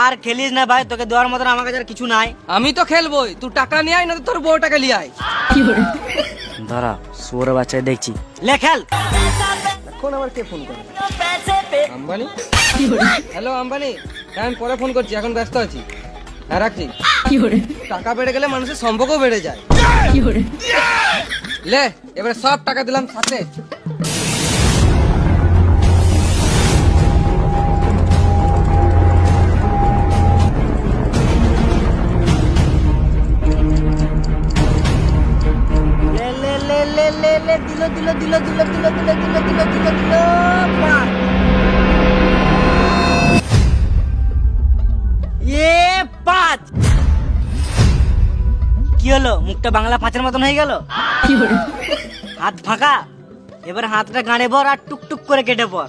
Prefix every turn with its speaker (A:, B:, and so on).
A: আর খেলিস না ভাই, তোকে দেওয়ার মতন আমার কাছে আর কিছু নাই।
B: আমি তো খেলবোই, তুই টাকা নিয়ে আয় না তো তোর বউ টাকা নিয়ে আয়।
A: ধরা শুয়োর বাচ্চা দেখছি, লে খেল।
B: এখন আবার কে ফোন করে? আম্বানি। হ্যালো আম্বানি, আমি পরে ফোন করছি, এখন ব্যস্ত আছি। হ্যাঁ রাখছি। টাকা বেড়ে গেলে মানুষের সম্পর্কও বেড়ে যায়। লে এবারে সব টাকা দিলাম সাথে।
A: লে লে লে লে লে লে দিলো দিলো দিলো দিলো দিলো দিলো দিলো দিলো দিলো দিলো পাঁচ। এ পাঁচ কি হলো? মুখটা বাংলা পাঁচের মতন হয়ে গেল। হাত ফাঁকা, এবার হাতটা গাঁড়ে পর আর টুকটুক করে কেটে পর।